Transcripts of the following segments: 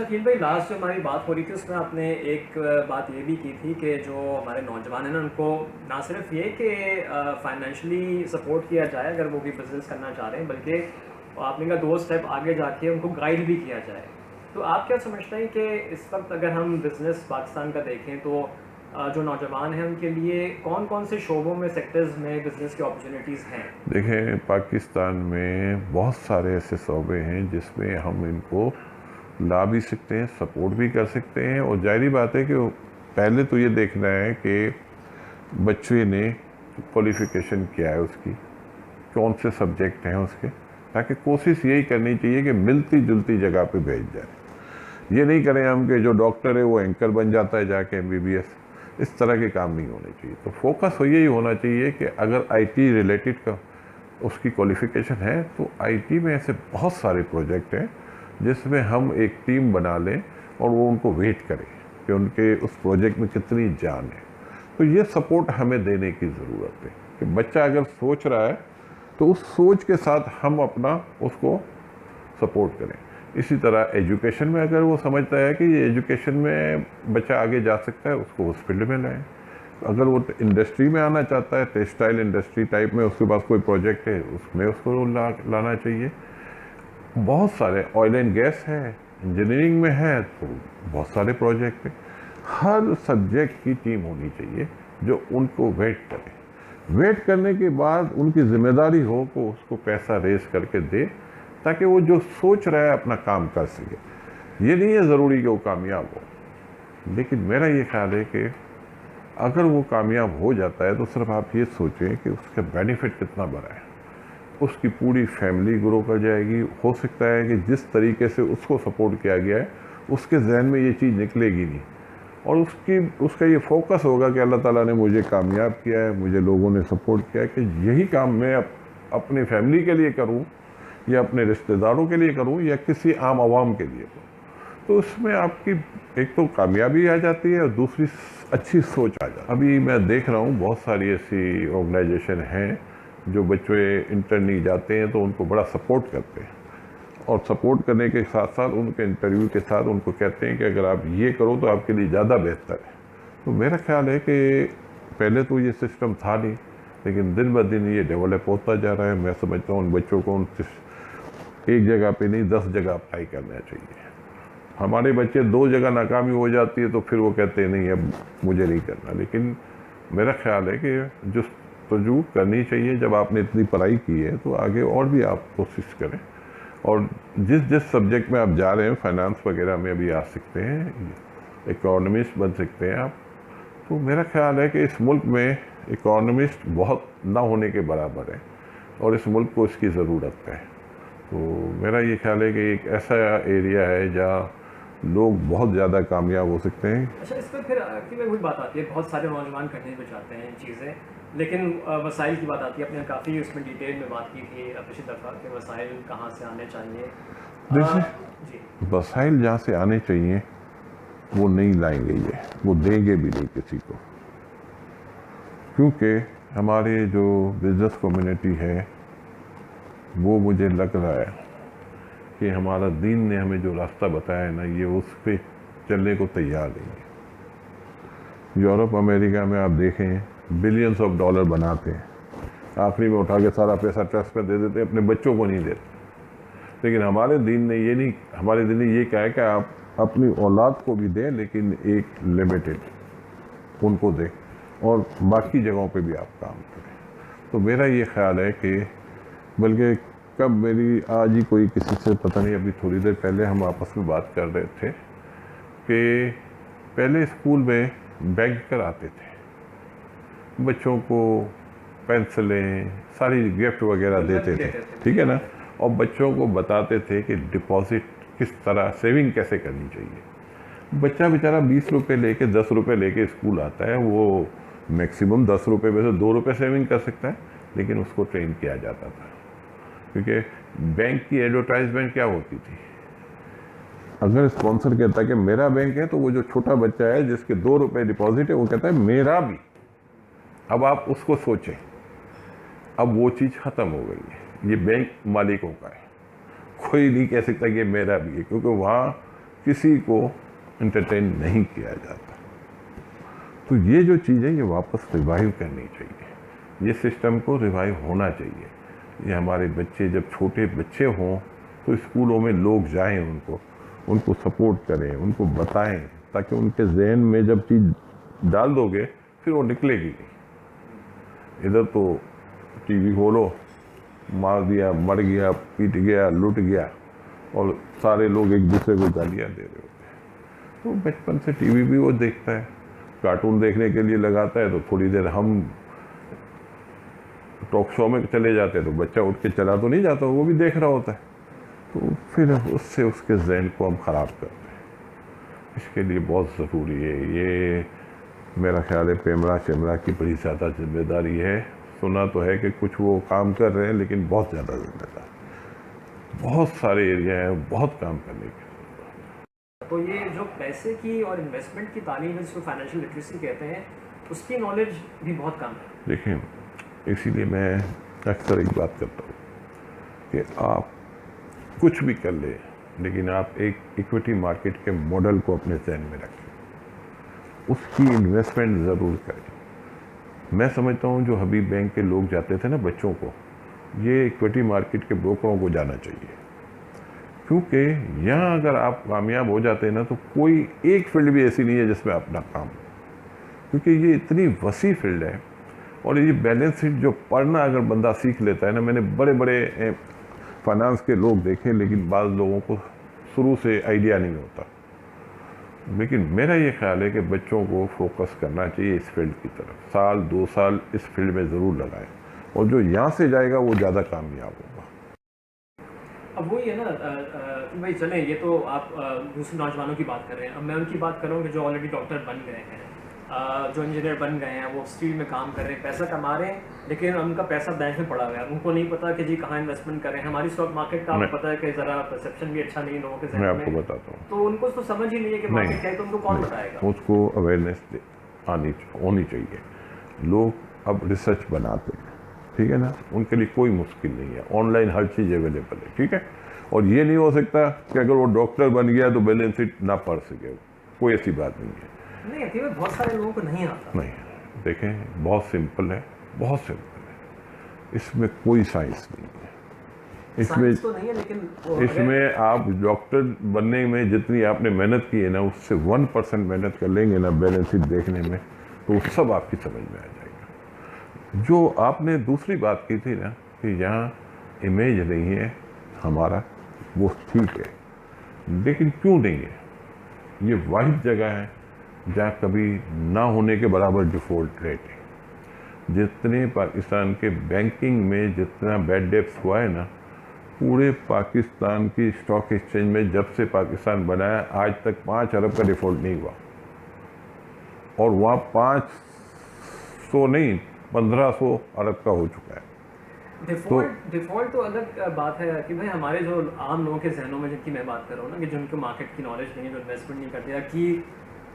शकील भाई, लास्ट जो हमारी बात हो रही थी उसमें आपने एक बात ये भी की थी कि जो हमारे नौजवान हैं ना, उनको ना सिर्फ ये कि फाइनेंशियली सपोर्ट किया जाए अगर वो भी बिज़नेस करना चाह रहे हैं, बल्कि आपने कहा 2 स्टेप आगे जाके उनको गाइड भी किया जाए। तो आप क्या समझते हैं कि इस वक्त अगर हम बिज़नेस पाकिस्तान का देखें तो जो नौजवान हैं उनके लिए कौन कौन से शोबों में, सेक्टर्स में बिज़नेस की अपॉर्चुनिटीज़ हैं? देखें, पाकिस्तान में बहुत सारे ऐसे शोबे हैं जिसमें हम इनको ला भी सकते हैं, सपोर्ट भी कर सकते हैं। और जाहिर बात है कि पहले तो ये देखना है कि बच्चे ने क्वालिफ़िकेशन क्या है उसकी, कौन से सब्जेक्ट हैं उसके, ताकि कोशिश यही करनी चाहिए कि मिलती जुलती जगह पे भेज जाए। ये नहीं करें हम कि जो डॉक्टर है वो एंकर बन जाता है जाके एमबीबीएस। इस तरह के काम नहीं होने चाहिए। तो फोकस यही होना चाहिए कि अगर आईटी रिलेटेड का उसकी क्वालिफ़िकेशन है तो आईटी में ऐसे बहुत सारे प्रोजेक्ट हैं जिसमें हम एक टीम बना लें और वो उनको वेट करें कि उनके उस प्रोजेक्ट में कितनी जान है। तो ये सपोर्ट हमें देने की ज़रूरत है कि बच्चा अगर सोच रहा है तो उस सोच के साथ हम अपना उसको सपोर्ट करें। इसी तरह एजुकेशन में अगर वो समझता है कि ये एजुकेशन में बच्चा आगे जा सकता है, उसको उस फील्ड में लाएँ। अगर वो इंडस्ट्री में आना चाहता है, टेक्सटाइल इंडस्ट्री टाइप में उसके पास कोई प्रोजेक्ट है, उसमें उसको लाना चाहिए। बहुत सारे ऑयल एंड गैस है, इंजीनियरिंग में है तो बहुत सारे प्रोजेक्ट हैं। हर सब्जेक्ट की टीम होनी चाहिए जो उनको वेट करे। वेट करने के बाद उनकी जिम्मेदारी हो कि उसको पैसा रेस करके दे ताकि वो जो सोच रहा है अपना काम कर सके। ये नहीं है ज़रूरी कि वो कामयाब हो, लेकिन मेरा ये ख्याल है कि अगर वो कामयाब हो जाता है तो सिर्फ आप ये सोचें कि उसका बेनिफिट कितना बड़ा है। उसकी पूरी फैमिली ग्रो कर जाएगी। हो सकता है कि जिस तरीके से उसको सपोर्ट किया गया है उसके जहन में ये चीज़ निकलेगी नहीं, और उसका ये फोकस होगा कि अल्लाह ताला ने मुझे कामयाब किया है, मुझे लोगों ने सपोर्ट किया है कि यही काम मैं अपनी फैमिली के लिए करूं या अपने रिश्तेदारों के लिए करूं या किसी आम आवाम के लिए करूं। तो उसमें आपकी एक तो कामयाबी आ जाती है और दूसरी अच्छी सोच आ जाती है। अभी मैं देख रहा हूँ बहुत सारी ऐसी ऑर्गेनाइजेशन हैं जो बच्चे इंटरनी जाते हैं तो उनको बड़ा सपोर्ट करते हैं, और सपोर्ट करने के साथ साथ उनके इंटरव्यू के साथ उनको कहते हैं कि अगर आप ये करो तो आपके लिए ज़्यादा बेहतर है। तो मेरा ख्याल है कि पहले तो ये सिस्टम था नहीं, लेकिन दिन ब दिन ये डेवलप होता जा रहा है। मैं समझता हूँ उन बच्चों को एक जगह पे नहीं 10 जगह अप्लाई करना चाहिए। हमारे बच्चे 2 जगह नाकामी हो जाती है तो फिर वो कहते हैं नहीं अब मुझे नहीं करना। लेकिन मेरा ख्याल है कि जो तजुर्ब करनी चाहिए, जब आपने इतनी पढ़ाई की है तो आगे और भी आप कोशिश करें, और जिस जिस सब्जेक्ट में आप जा रहे हैं, फाइनेंस वगैरह में भी आ सकते हैं, इकोनॉमिस्ट बन सकते हैं आप। तो मेरा ख्याल है कि इस मुल्क में इकोनॉमिस्ट बहुत ना होने के बराबर है और इस मुल्क को इसकी ज़रूरत है। तो मेरा ये ख्याल है कि एक ऐसा एरिया है जहाँ लोग बहुत ज़्यादा कामयाब हो सकते हैं। अच्छा, इस पर फिर आखिर में वही बात आती है, बहुत सारे नौजवान करने को चाहते हैं चीज़ें, लेकिन वसाइल की बात आती है। आपने काफ़ी उसमें डिटेल में बात की थी पिछली दफ़ा कि वसाइल कहाँ से आने चाहिए। जैसे जी। वसाइल जहाँ से आने चाहिए वो नहीं लाएंगे, ये वो देंगे भी नहीं किसी को, क्योंकि हमारे जो बिज़नेस कम्युनिटी है वो मुझे लग रहा है कि हमारा दीन ने हमें जो रास्ता बताया है ना, ये उस पर चलने को तैयार नहीं है। यूरोप अमेरिका में आप देखें बिलियंस ऑफ डॉलर बनाते हैं, आखिरी में उठा के सारा पैसा ट्रस्ट में दे देते हैं, अपने बच्चों को नहीं देते। लेकिन हमारे दीन ने ये नहीं, हमारे दीन ने ये कहा है कि आप अपनी औलाद को भी दें, लेकिन एक लिमिटेड उनको दें और बाकी जगहों पे भी आप काम करें। तो मेरा ये ख्याल है कि बल्कि कब मेरी आज ही कोई किसी से पता नहीं, अभी थोड़ी देर पहले हम आपस में बात कर रहे थे कि पहले स्कूल में बैग आते थे, बच्चों को पेंसिलें सारी गिफ्ट वगैरह देते थे, ठीक है ना, और बच्चों को बताते थे कि डिपॉजिट किस तरह, सेविंग कैसे करनी चाहिए। बच्चा बेचारा 20 रुपये लेके 10 रुपये लेके स्कूल आता है, वो मैक्सिमम 10 रुपये में से 2 रुपये सेविंग कर सकता है, लेकिन उसको ट्रेन किया जाता था। क्योंकि बैंक की एडवर्टाइजमेंट क्या होती थी, अगर स्पॉन्सर कहता है कि मेरा बैंक है, तो वो जो छोटा बच्चा है जिसके 2 रुपये डिपॉजिट है वो कहता है मेरा भी। अब आप उसको सोचें, अब वो चीज़ ख़त्म हो गई है। ये बैंक मालिकों का है, कोई नहीं कह सकता कि मेरा भी है, क्योंकि वहाँ किसी को एंटरटेन नहीं किया जाता। तो ये जो चीज़ है ये वापस रिवाइव करनी चाहिए, ये सिस्टम को रिवाइव होना चाहिए। ये हमारे बच्चे जब छोटे बच्चे हों तो स्कूलों में लोग जाएं, उनको सपोर्ट करें, उनको बताएं, ताकि उनके जहन में जब चीज़ डाल दोगे फिर वो निकलेगी नहीं। इधर तो टीवी खोलो, मार दिया, मर गया, पीट गया, लूट गया, और सारे लोग एक दूसरे को गालियाँ दे रहे होते हैं। तो बचपन से टीवी भी वो देखता है, कार्टून देखने के लिए लगाता है, तो थोड़ी देर हम टॉक शो में चले जाते हैं तो बच्चा उठ के चला तो नहीं जाता, वो भी देख रहा होता है, तो फिर उससे उसके जहन को हम ख़राब करते हैं। इसके लिए बहुत ज़रूरी है, ये मेरा ख्याल है पेमरा शेमरा की बड़ी ज़्यादा जिम्मेदारी है। सुना तो है कि कुछ वो काम कर रहे हैं, लेकिन बहुत ज़्यादा जिम्मेदार, बहुत सारे एरिया हैं, बहुत काम करने के। तो ये जो पैसे की और इन्वेस्टमेंट की तालीम है, जिसको फाइनेंशियल लिटरेसी कहते हैं, उसकी नॉलेज भी बहुत कम है। देखिए, इसीलिए मैं अक्सर एक बात करता हूँ कि आप कुछ भी कर ले, लेकिन आप एक इक्विटी मार्केट के मॉडल को अपने जहन में रखें, उसकी इन्वेस्टमेंट ज़रूर करें। मैं समझता हूँ जो हबीब बैंक के लोग जाते थे ना बच्चों को, ये इक्विटी मार्केट के ब्रोकरों को जाना चाहिए, क्योंकि यहाँ अगर आप कामयाब हो जाते हैं ना तो कोई एक फील्ड भी ऐसी नहीं है जिसमें अपना काम हो, क्योंकि ये इतनी वसी फील्ड है। और ये बैलेंस शीट जो पढ़ना अगर बंदा सीख लेता है ना, मैंने बड़े बड़े फाइनेंस के लोग देखे, लेकिन बाद लोगों को शुरू से आइडिया नहीं होता। लेकिन मेरा ये ख्याल है कि बच्चों को फोकस करना चाहिए इस फील्ड की तरफ, साल 2 साल इस फील्ड में ज़रूर लगाएं, और जो यहाँ से जाएगा वो ज़्यादा कामयाब होगा। अब वही है ना कि भाई चलें, ये तो आप दूसरे नौजवानों की बात कर रहे हैं, अब मैं उनकी बात कर रहा हूँ कि जो ऑलरेडी डॉक्टर बन गए हैं, जो इंजीनियर बन गए हैं, वो स्टील में काम कर रहे हैं, पैसा कमा रहे हैं, लेकिन उनका पैसा बैंक में पड़ा हुआ है, उनको नहीं पता कि जी कहाँ इन्वेस्टमेंट करें। हमारी स्टॉक मार्केट का आपको पता है कि ज़रा परसेप्शन भी अच्छा नहीं लोगों के जहन में। मैं आपको बताता हूँ, तो उनको तो समझ ही नहीं है कि मार्केट क्या है, तो उनको कौन बताएगा? उसको अवेयरनेस होनी चाहिए। लोग अब रिसर्च बनाते हैं, ठीक है ना, उनके लिए कोई मुश्किल नहीं है, ऑनलाइन हर चीज़ अवेलेबल है, ठीक है। और ये नहीं हो सकता कि अगर वो डॉक्टर बन गया तो बैलेंस शीट ना पढ़ सके, कोई ऐसी बात नहीं है। नहीं आती है, बहुत सारे लोगों को नहीं आता। नहीं, देखें, बहुत सिंपल है, बहुत सिंपल है, इसमें कोई साइंस नहीं है। इसमें तो नहीं है, लेकिन इसमें आप डॉक्टर बनने में जितनी आपने मेहनत की है ना, उससे 1% मेहनत कर लेंगे ना बैलेंस शीट देखने में, तो सब आपकी समझ में आ जाएगा। जो आपने दूसरी बात की थी ना कि यहाँ इमेज नहीं है हमारा, वो ठीक है, लेकिन क्यों नहीं है? ये वाहिद जगह है जहाँ कभी ना होने के बराबर डिफ़ॉल्ट रेट है। जितने पाकिस्तान के बैंकिंग में जितना बैड डेप्स हुआ है ना, पूरे पाकिस्तान की स्टॉक एक्सचेंज में जब से पाकिस्तान बनाया आज तक 5 अरब का डिफ़ॉल्ट नहीं हुआ, और वहाँ 500 नहीं 1500 अरब का हो चुका है। डिफॉल्ट तो अलग बात है कि भाई हमारे जो आम लोगों के जहनों में, जिनकी मैं बात कर रहा हूँ ना, कि जिनको मार्केट की नॉलेज नहीं है, जो इन्वेस्टमेंट नहीं करते, या कि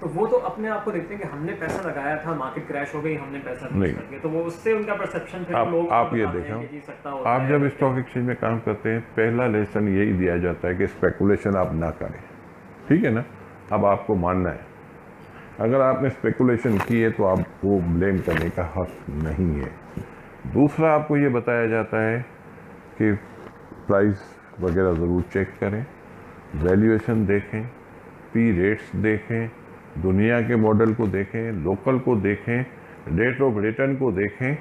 तो वो तो अपने आप को देखते हैं कि हमने पैसा लगाया था, मार्केट क्रैश हो गई, हमने पैसा नहीं कर दिया, तो वो उससे उनका परसेप्शन फिर लोग आप ये देखो, आप जब स्टॉक एक्सचेंज में काम करते हैं, पहला लेसन यही दिया जाता है कि स्पेकुलेशन आप ना करें, ठीक है ना। अब आपको मानना है, अगर आपने स्पेकुलेशन की है तो आपको ब्लेम करने का हक नहीं है। दूसरा, आपको ये बताया जाता है कि प्राइस वगैरह ज़रूर चेक करें, वैल्यूएशन देखें, पी रेट्स देखें, दुनिया के मॉडल को देखें, लोकल को देखें, रेट ऑफ रिटर्न को देखें,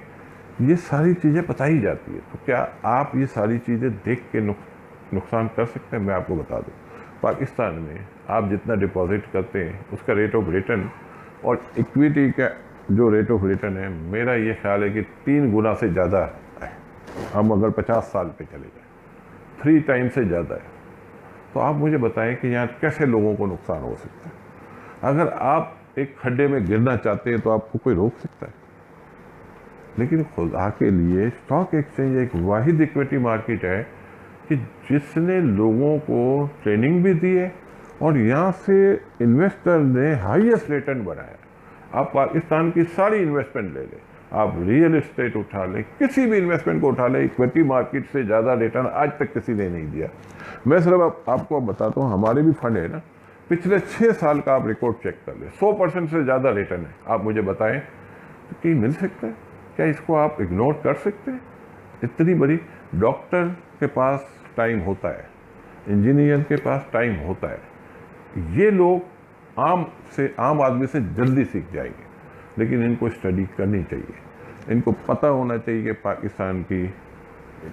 ये सारी चीज़ें बताई जाती है। तो क्या आप ये सारी चीज़ें देख के नुकसान कर सकते हैं? मैं आपको बता दूं, पाकिस्तान में आप जितना डिपॉजिट करते हैं उसका रेट ऑफ रिटर्न और इक्विटी का जो रेट ऑफ रिटर्न है, मेरा ये ख्याल है कि 3 गुना से ज़्यादा है। हम अगर 50 साल पे चले जाएं, 3 टाइम से ज़्यादा है। तो आप मुझे बताएं कि यहाँ कैसे लोगों को नुकसान हो सकता है? अगर आप एक खड्डे में गिरना चाहते हैं तो आपको कोई रोक सकता है? लेकिन खुदा के लिए स्टॉक एक्सचेंज एक वाहिद इक्विटी मार्केट है कि जिसने लोगों को ट्रेनिंग भी दी है और यहाँ से इन्वेस्टर ने हाईएस्ट रिटर्न बनाया। आप पाकिस्तान की सारी इन्वेस्टमेंट ले लें, आप रियल एस्टेट उठा लें, किसी भी इन्वेस्टमेंट को उठा लें, इक्विटी मार्केट से ज़्यादा रिटर्न आज तक किसी ने नहीं दिया। मैं सिर्फ आपको बताता हूँ, हमारे भी फंड है ना, पिछले 6 साल का आप रिकॉर्ड चेक कर ले, 100% से ज़्यादा रिटर्न है। आप मुझे बताएं तो कहीं मिल सकता है क्या? इसको आप इग्नोर कर सकते हैं? इतनी बड़ी, डॉक्टर के पास टाइम होता है, इंजीनियर के पास टाइम होता है, ये लोग आम आदमी से जल्दी सीख जाएंगे, लेकिन इनको स्टडी करनी चाहिए, इनको पता होना चाहिए कि पाकिस्तान की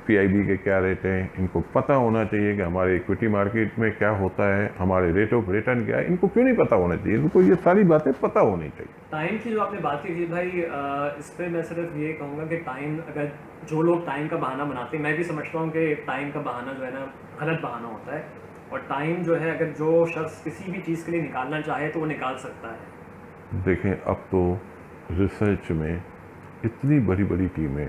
पीआईबी के क्या रेट हैं, इनको पता होना चाहिए कि हमारे इक्विटी मार्केट में क्या होता है, हमारे रेट ऑफ रिटर्न क्या है। इनको क्यों नहीं पता होना चाहिए? इनको ये सारी बातें पता होनी चाहिए। टाइम की जो आपने बात की थी भाई, इस पर मैं सिर्फ ये कहूँगा कि टाइम, अगर जो लोग टाइम का बहाना बनाते हैं, मैं भी समझता हूँ कि टाइम का बहाना जो है ना गलत बहाना होता है, और टाइम जो है अगर जो शख्स किसी भी चीज़ के लिए निकालना चाहे तो वो निकाल सकता है। देखें, अब तो रिसर्च में इतनी बड़ी बड़ी टीमें,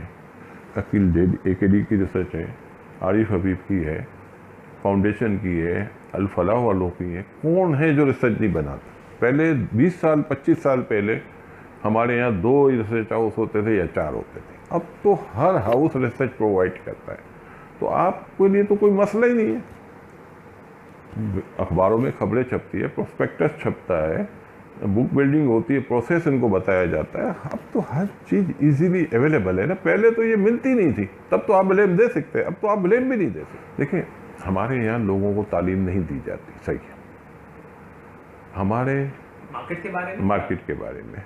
अकील AKD की रिसर्च है, आरिफ हबीब की है, फाउंडेशन की है, अल-फलाह वालों की है। कौन है जो रिसर्च नहीं बनाता? पहले 20 साल 25 साल पहले हमारे यहाँ 2 रिसर्च हाउस होते थे या 4 होते थे, अब तो हर हाउस रिसर्च प्रोवाइड करता है। तो आपके लिए तो कोई मसला ही नहीं है। अखबारों में खबरें छपती है, प्रोस्पेक्टस छपता है, बुक बिल्डिंग होती है, प्रोसेस इनको बताया जाता है। अब तो हर चीज़ इजीली अवेलेबल है ना। पहले तो ये मिलती नहीं थी, तब तो आप ब्लेम दे सकते हैं, अब तो आप ब्लेम भी नहीं दे सकते। देखिए, हमारे यहाँ लोगों को तालीम नहीं दी जाती, सही है। हमारे मार्केट के बारे में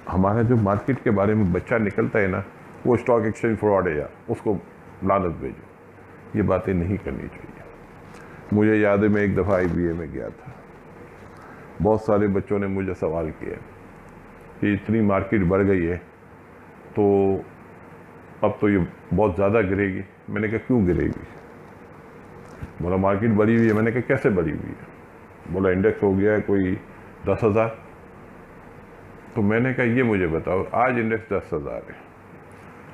हमारा जो मार्केट के बारे में बच्चा निकलता है ना, वो स्टॉक एक्सचेंज फ्रॉड है यार, उसको लानत भेजो। ये बातें नहीं करनी चाहिए। मुझे याद है, मैं एक दफ़ा IBA में गया था, बहुत सारे बच्चों ने मुझे सवाल किया कि इतनी मार्केट बढ़ गई है तो अब तो ये बहुत ज़्यादा गिरेगी। मैंने कहा क्यों गिरेगी? बोला मार्केट बढ़ी हुई है। मैंने कहा कैसे बढ़ी हुई है? बोला इंडेक्स हो गया है कोई 10,000। तो मैंने कहा ये मुझे बताओ, आज इंडेक्स 10,000 है,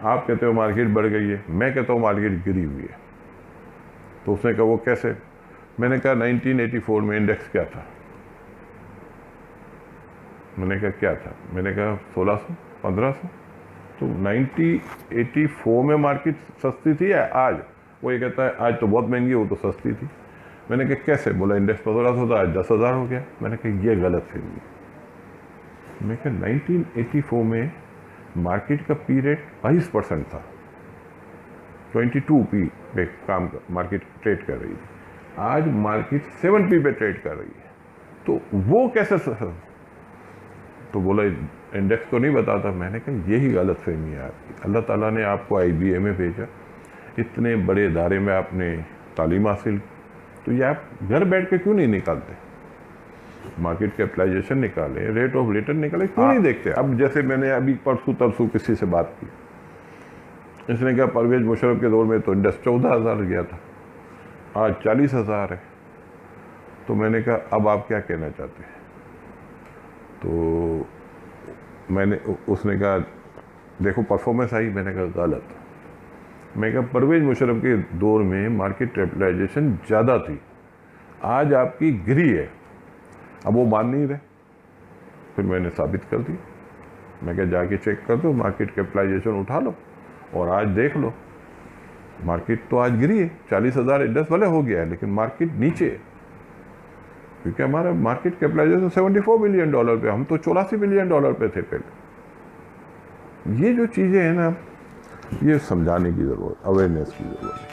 आप कहते हो मार्केट बढ़ गई है, मैं कहता हूँ मार्केट गिरी हुई है। तो उसने कहा वो कैसे? मैंने कहा 1984 में इंडेक्स क्या था? मैंने कहा क्या था? मैंने कहा 1600 1500। तो 1984 में मार्केट सस्ती थी या आज? वो ये कहता है आज तो बहुत महंगी, वो तो सस्ती थी। मैंने कहा कैसे? बोला इंडेक्स 1500 था, आज 10,000 हो गया। मैंने कहा ये गलत फहमी। मैं कहा 1984 में मार्केट का पी रेट 22% था, 22 पी पे मार्केट ट्रेड कर रही थी, आज मार्केट 7 पी पे ट्रेड कर रही है। तो वो कैसे? तो बोला इंडेक्स तो नहीं बताता। मैंने कहा यही गलत फहमी है आपकी। अल्लाह ताला ने आपको IBA में भेजा, इतने बड़े इदारे में आपने तालीम हासिल, तो ये आप घर बैठ के क्यों नहीं निकालते? मार्केट कैपिटलाइजेशन निकालें, रेट ऑफ रिटर्न निकालें, क्यों नहीं देखते? अब जैसे मैंने अभी परसों तरसों किसी से बात की, इसने कहा परवेज मुशर्रफ के दौर में तो इंडेक्स 14,000 गया था, आज 40,000 है। तो मैंने कहा अब आप क्या कहना चाहते हैं? तो उसने कहा देखो परफॉर्मेंस आई। मैंने कहा गलत। मैं कहा परवेज मुशर्रफ के दौर में मार्केट कैपिटलाइजेशन ज़्यादा थी, आज आपकी गिरी है। अब वो मान नहीं रहे, फिर मैंने साबित कर दी। मैं कहा जाके चेक कर दो, मार्केट कैपिटलाइजेशन उठा लो और आज देख लो, मार्केट तो आज गिरी है। 40,000 इंडेक्स भले हो गया है, लेकिन मार्केट नीचे है, क्योंकि हमारा मार्केट कैपिटलाइजेशन $74 बिलियन पे, हम तो $84 बिलियन पे थे पहले। ये जो चीज़ें हैं ना, ये समझाने की ज़रूरत, अवेयरनेस की ज़रूरत है।